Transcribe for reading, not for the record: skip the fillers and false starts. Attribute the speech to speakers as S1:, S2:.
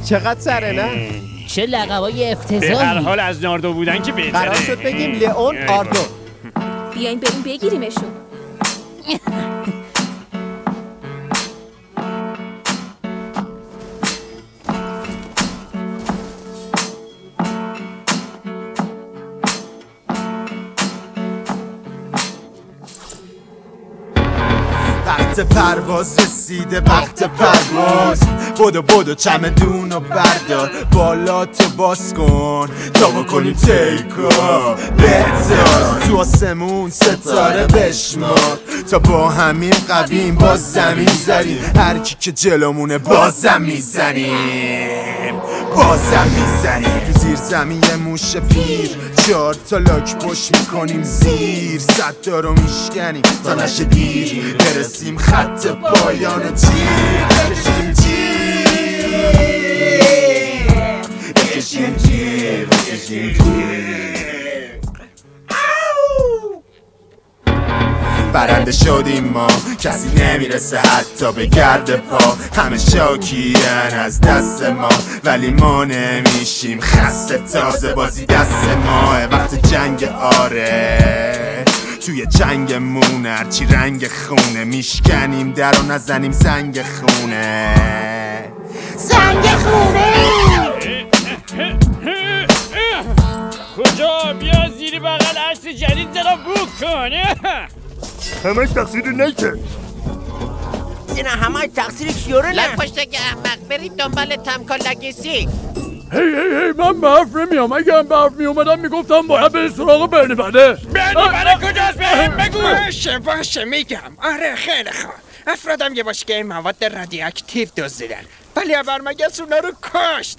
S1: چقدر سره نه؟
S2: چه لقبای افتضاحی.
S3: به هر حال از ناردو بودن که بهتره.
S1: قرار شد بگیم لئون آردو.
S4: بیاین بریم بگیریمشون.
S5: وقت پرواز رسیده، وقت پرواز. بدو چمدونو بردار، بالاتو باز کن تا بکنیم تیکا. بتاز تو آسمون ستاره بشمار، تا با همین قویم باز زمین زدیم. هر کی که جلومونه بازم میزنیم، بازم میزنیم. تو زیر زمین یه موش پیر، 4 تا لاک پشت میکنیم زیر. 100 تا رو میشکنیم تا نشه دیر، برسیم خط پایان و تیر. بکشیم جیر، بکشیم جیر، بکشیم جیر. برنده شدیم ما، کسی نمیرسه حتی به گرد پا. همه شاکین از دست ما، ولی ما نمیشیم خسته. تازه بازی دست ماه، وقت جنگ آره. توی جنگمون هرچی رنگ خونه، میشکنیم در و نزنیم زنگ خونه، زنگ خونه.
S3: کجا؟ بیا زیر بغل عصر جدید زنم بوک کنه.
S6: همش تقصیر نیته.
S7: اینا همه تقصیر کیوره نه؟
S8: لب پشتک احمق، برید دنبال تمکا لگسی.
S6: هی من به حرف نمیام. اگه هم به حرف میومدم میگفتم باید به سراغ برنی بده.
S3: برنی بده کجاست؟ بگو.
S9: باشه میگم. آره خیلی خوب. افرادم یه باشه که این مواد رادیواکتیو دزدیدن، ولی ابرمگس اونا رو کشت.